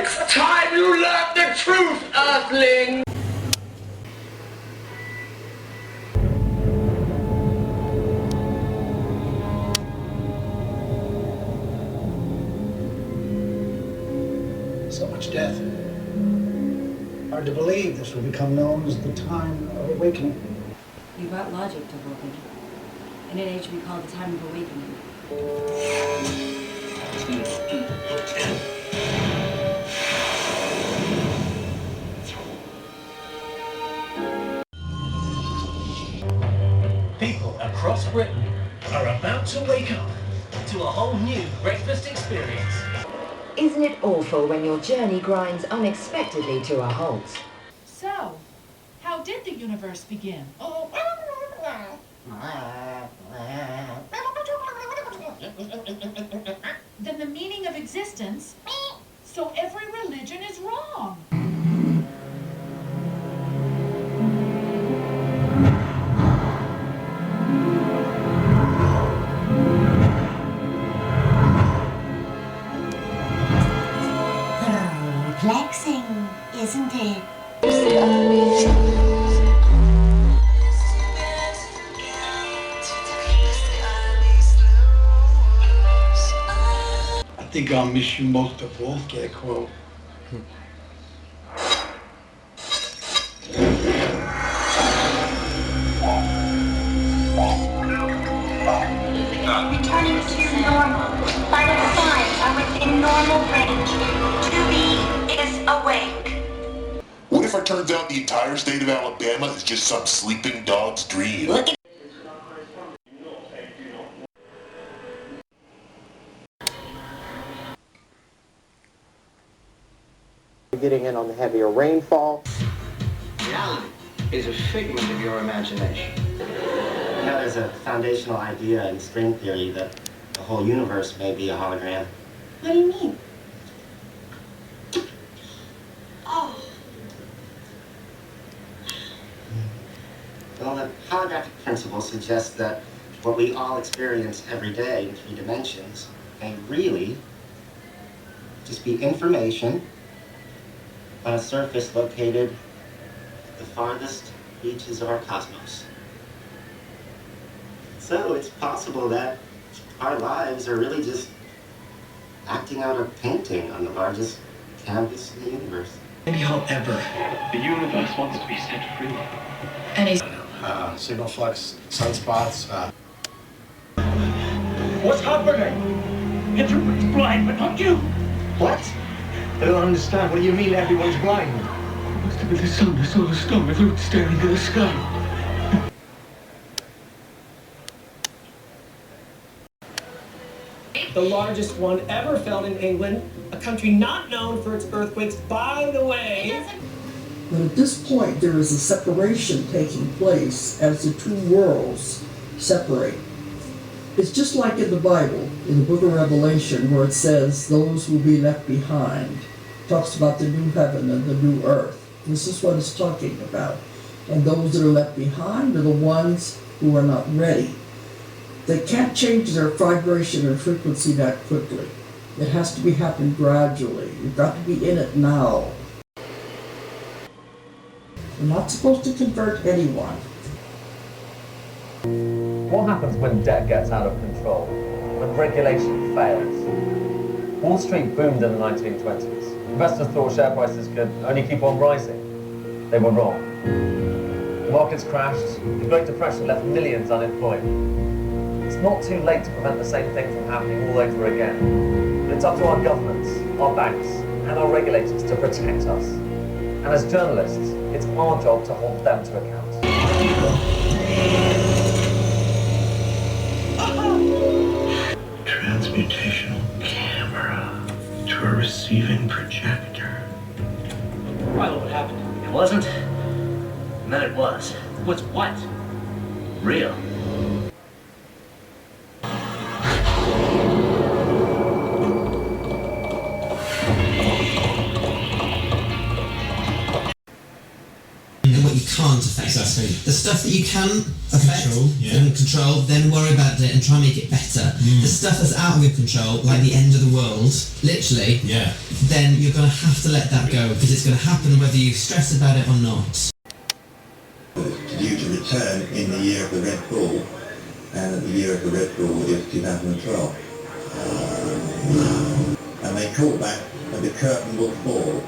It's time you learned the truth, Earthling! So much death. Hard to believe this will become known as the time of awakening. You brought logic to Vulcan. In an age we call the time of awakening. People across Britain are about to wake up to a whole new breakfast experience. Isn't it awful when your journey grinds unexpectedly to a halt? So, how did the universe begin? Then the meaning of existence, so every religion is wrong. Perplexing, isn't it? I think I'll miss you most of all, Scarecrow. Returning to normal. Vital signs are within normal range. 2B is awake. What if it turns out the entire state of Alabama is just some sleeping dog's dream? Look at getting in on the heavier rainfall. Reality is a figment of your imagination. You know, there's a foundational idea in string theory that the whole universe may be a hologram. What do you mean? Oh. Well, the holographic principle suggests that what we all experience every day in 3 dimensions may really just be information on a surface located at the farthest reaches of our cosmos. So it's possible that our lives are really just acting out a painting on the largest canvas in the universe. Maybe however, the universe wants to be set free. And he's Signal flux, sunspots, What's happening? Everyone's blind, but not you. What? I don't understand. What do you mean everyone's blind? It must have been the sun. I saw the star. Everyone's staring into the sky. The largest one ever felt in England, a country not known for its earthquakes, by the way. But at this point, there is a separation taking place as the two worlds separate. It's just like in the Bible, in the book of Revelation, where it says those will be left behind. It talks about the new heaven and the new earth. This is what it's talking about. And those that are left behind are the ones who are not ready. They can't change their vibration or frequency that quickly. It has to be happening gradually. You've got to be in it now. We're not supposed to convert anyone. What happens when debt gets out of control? When regulation fails? Wall Street boomed in the 1920s. Investors thought share prices could only keep on rising. They were wrong. The markets crashed. The Great Depression left millions unemployed. It's not too late to prevent the same thing from happening all over again. But it's up to our governments, our banks, and our regulators to protect us. And as journalists, it's our job to hold them to account. Transmutational camera to a receiving projector. I know what happened. It wasn't, and then it was. What's what? Real. What you can't affect. Exactly. The stuff that you can affect and control, then worry about it and try and make it better. The stuff that's out of your control, like the end of the world, literally, then you're going to have to let that go, because it's going to happen whether you stress about it or not. Due to return in the year of the Red Bull, and the year of the Red Bull is 2012. And they call that the curtain will fall,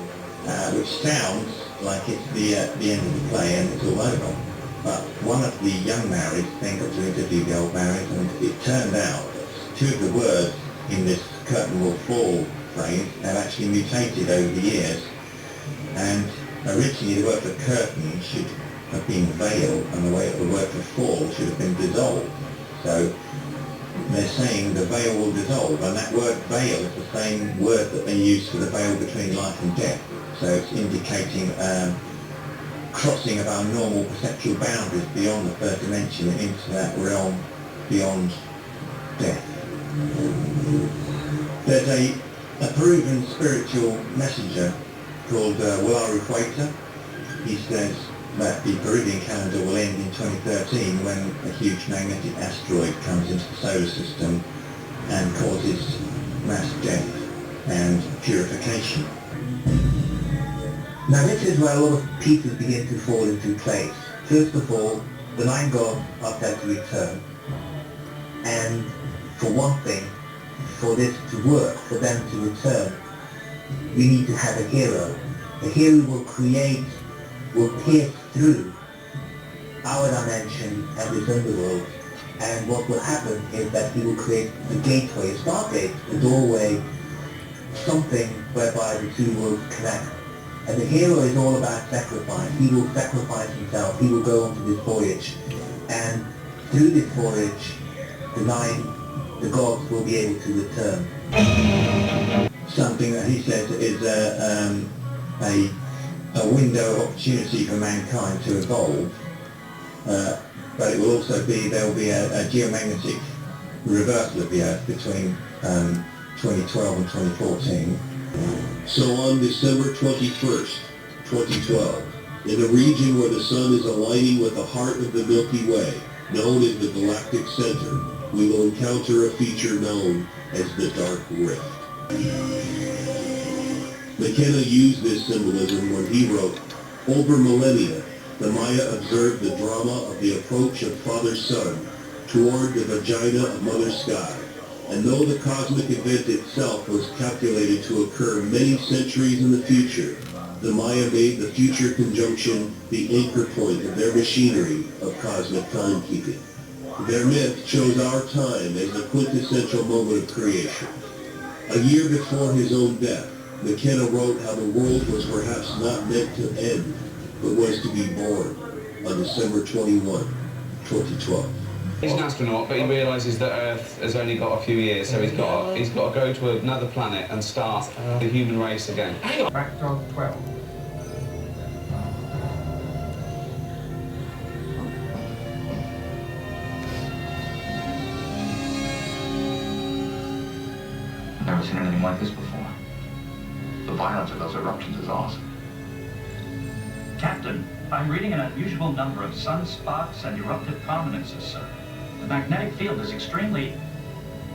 which sounds like it's the end of the play and it's all over. But one of the young married then got to interview the old married, and it turned out that 2 of the words in this curtain will fall phrase have actually mutated over the years. And originally the word for curtain should have been veil, and the word for fall should have been dissolve. So they're saying the veil will dissolve, and that word veil is the same word that they use for the veil between life and death. So it's indicating crossing of our normal perceptual boundaries beyond the third dimension into that realm beyond death. There's a proven spiritual messenger called Equator. He says that the Peruvian calendar will end in 2013 when a huge magnetic asteroid comes into the solar system and causes mass death and purification. Now this is where a lot of pieces begin to fall into place. First of all, the 9 gods are said to return. And for one thing, for this to work, for them to return, we need to have a hero. A hero will pierce through our dimension and this underworld, and what will happen is that he will create a gateway, a stargate, a doorway, something whereby the two worlds connect. And the hero is all about sacrifice. He will sacrifice himself. He will go onto this voyage, and through this voyage, the gods will be able to return. Something that he says is a window of opportunity for mankind to evolve, but it will also be, there will be a geomagnetic reversal of the Earth between 2012 and 2014. So on December 21st, 2012, in a region where the sun is aligning with the heart of the Milky Way, known as the galactic center, we will encounter a feature known as the Dark Rift. McKenna used this symbolism when he wrote, "Over millennia, the Maya observed the drama of the approach of Father Sun toward the vagina of Mother Sky. And though the cosmic event itself was calculated to occur many centuries in the future, the Maya made the future conjunction the anchor point of their machinery of cosmic timekeeping. Their myth chose our time as the quintessential moment of creation. A year before his own death, McKenna wrote how the world was perhaps not meant to end, but was to be born on December 21, 2012. He's an astronaut, but he realises that Earth has only got a few years, so he's got to go to another planet and start the human race again. Factor 12. I've never seen anything like this before. The violence of those eruptions is awesome. Captain, I'm reading an unusual number of sunspots and eruptive prominences, sir. The magnetic field is extremely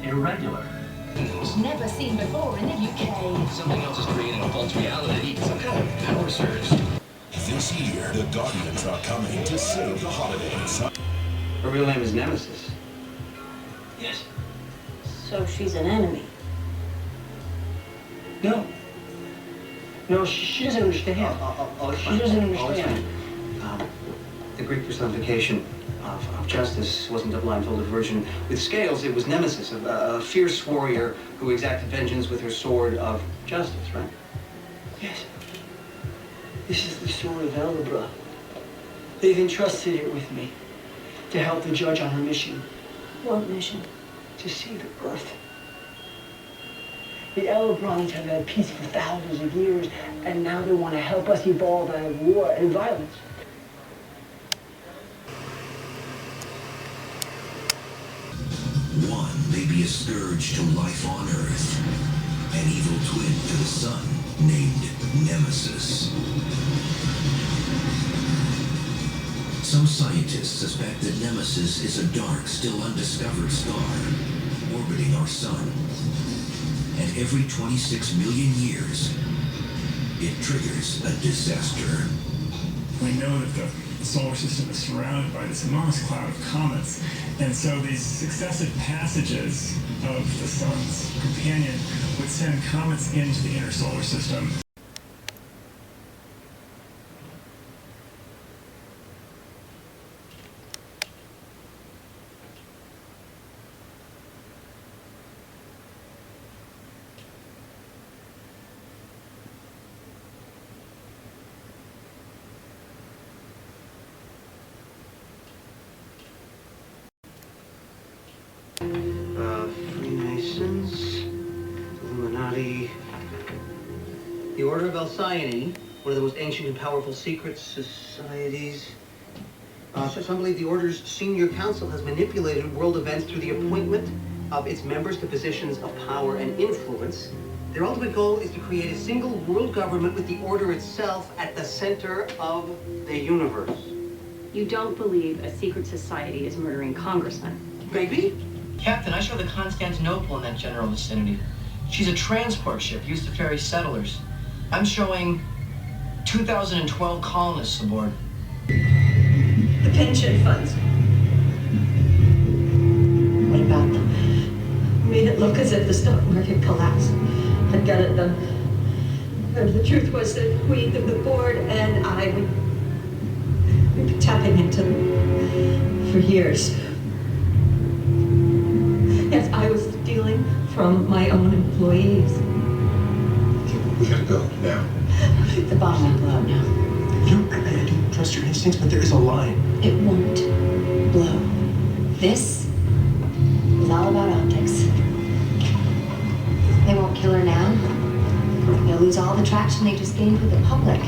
irregular. It's never seen before in the UK. Something else is creating a false reality. Some kind of power surge. This year, the Guardians are coming to save the holidays. Her real name is Nemesis. Yes. So she's an enemy. No. No, she doesn't understand. She doesn't understand. The Greek personification of justice wasn't a blindfolded virgin with scales. It was Nemesis, a fierce warrior who exacted vengeance with her sword of justice, right? Yes. This is the sword of Eldebrah. They've entrusted it with me to help the judge on her mission. What mission? To see the earth. The Eldebrahns have had peace for thousands of years, and now they want to help us evolve out of war and violence. One may be a scourge to life on Earth, an evil twin to the sun named Nemesis. Some scientists suspect that Nemesis is a dark, still undiscovered star orbiting our sun. And every 26 million years, it triggers a disaster. We know that the solar system is surrounded by this enormous cloud of comets, and so these successive passages of the sun's companion would send comets into the inner solar system. Freemasons, Illuminati, the Order of Alcyone, one of the most ancient and powerful secret societies. Some believe the Order's senior council has manipulated world events through the appointment of its members to positions of power and influence. Their ultimate goal is to create a single world government with the Order itself at the center of the universe. You don't believe a secret society is murdering congressmen? Maybe. Captain, I saw the Constantinople in that general vicinity. She's a transport ship used to ferry settlers. I'm showing 2012 colonists aboard. The pension funds. What about them? Made it look as if the stock market collapse had got it done. And the truth was that we, the board, and I we'd been tapping into them for years. Yes, I was stealing from my own employees. We gotta go now. The bomb won't blow up now. I do trust your instincts, but there is a line. It won't blow. This is all about optics. They won't kill her now. They'll lose all the traction they just gained with the public.